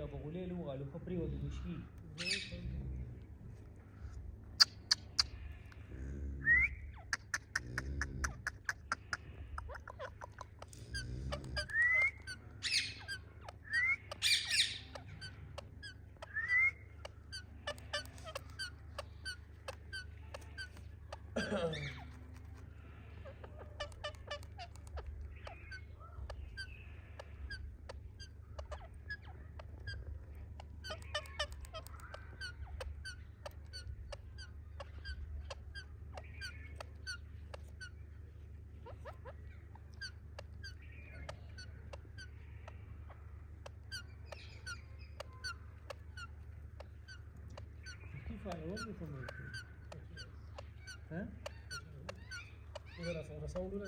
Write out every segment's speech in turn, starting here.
la populé luga lo primo tu miski فايور بيكون ها ولا صار ولا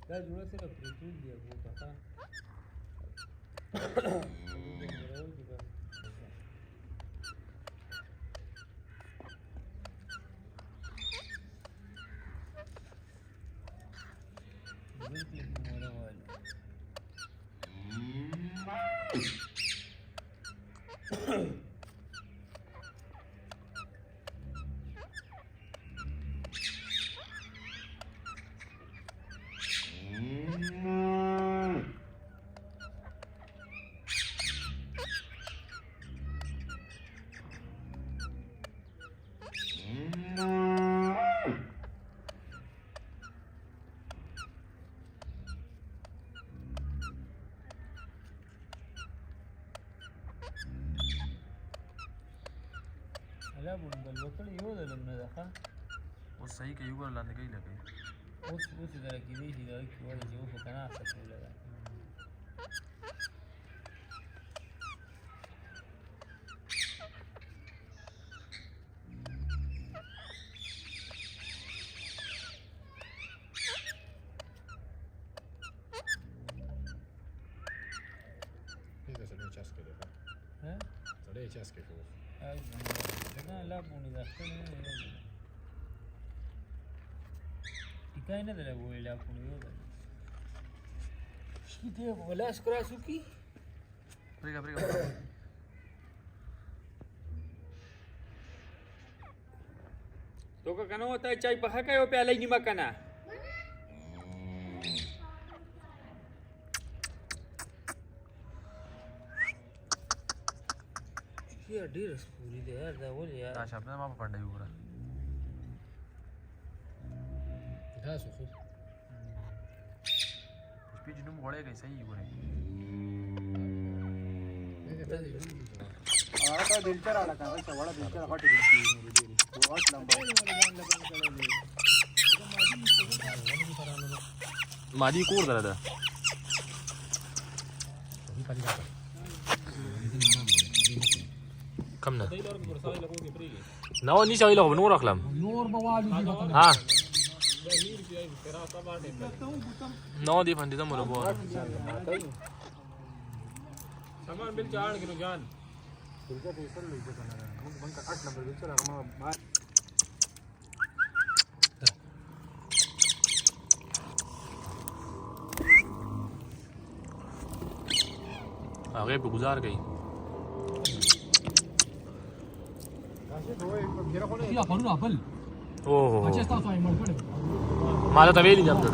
لا جوړه سره پروتین دی ابو پتا لا بندل وکړی یو د لمنه ده ښه اوس صحیح کې یو ګر لاندې کوي لګي اوس در کې دی چې دا کیوړ چې و کنه اخته لګا Mitä se nyt käskeli? ها Se ei käskeli. نه لا بونی داخته نه ټیکای نه دلته وې لا بونی یو ده شي دې ولاس کراسو کی پریګا تو کا کنه وتا چای په حقه یو پیاله نیمه کنه یا ډیر سپوري دی یار دا ول یار دا شپه ما په پړډې وګوره تاسو خو سپیچ نوم غوړې گئی صحیح وګوره آتا دلچر आला का वैसा बड़ा दलचर हट गई बहुत लंबा मादी कोर दरा कम نه نو نشي ویل خو نور اخلم نور بوالو ها نو دی باندې زموږ بو सामान बिल 4 किलो जान دلچر فیصل لږه کنه موږ باندې 8 نمبر دلچر هغه ما هغه په گزار گئی یا پرون خپل اوه چې تاسو یې مړ کړو ما ته ویلی جام ته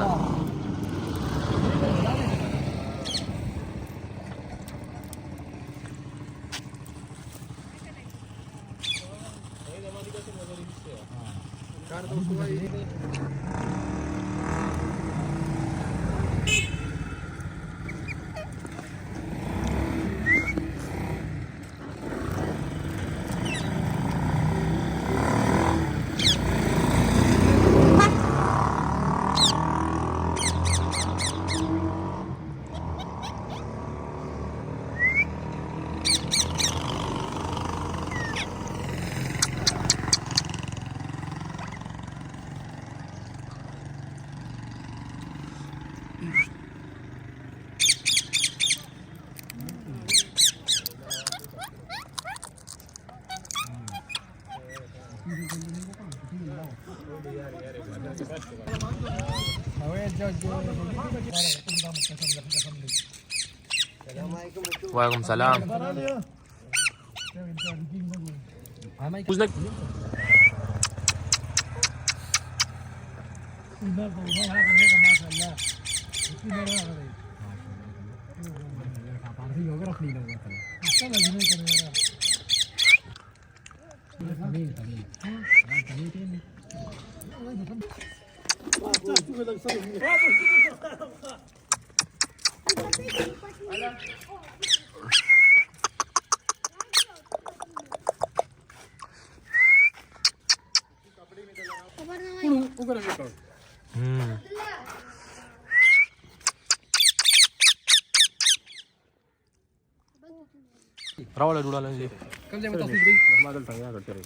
वालेकुम सलाम कुछ नहीं रावला डुडाला जी मागल सांग या करते रे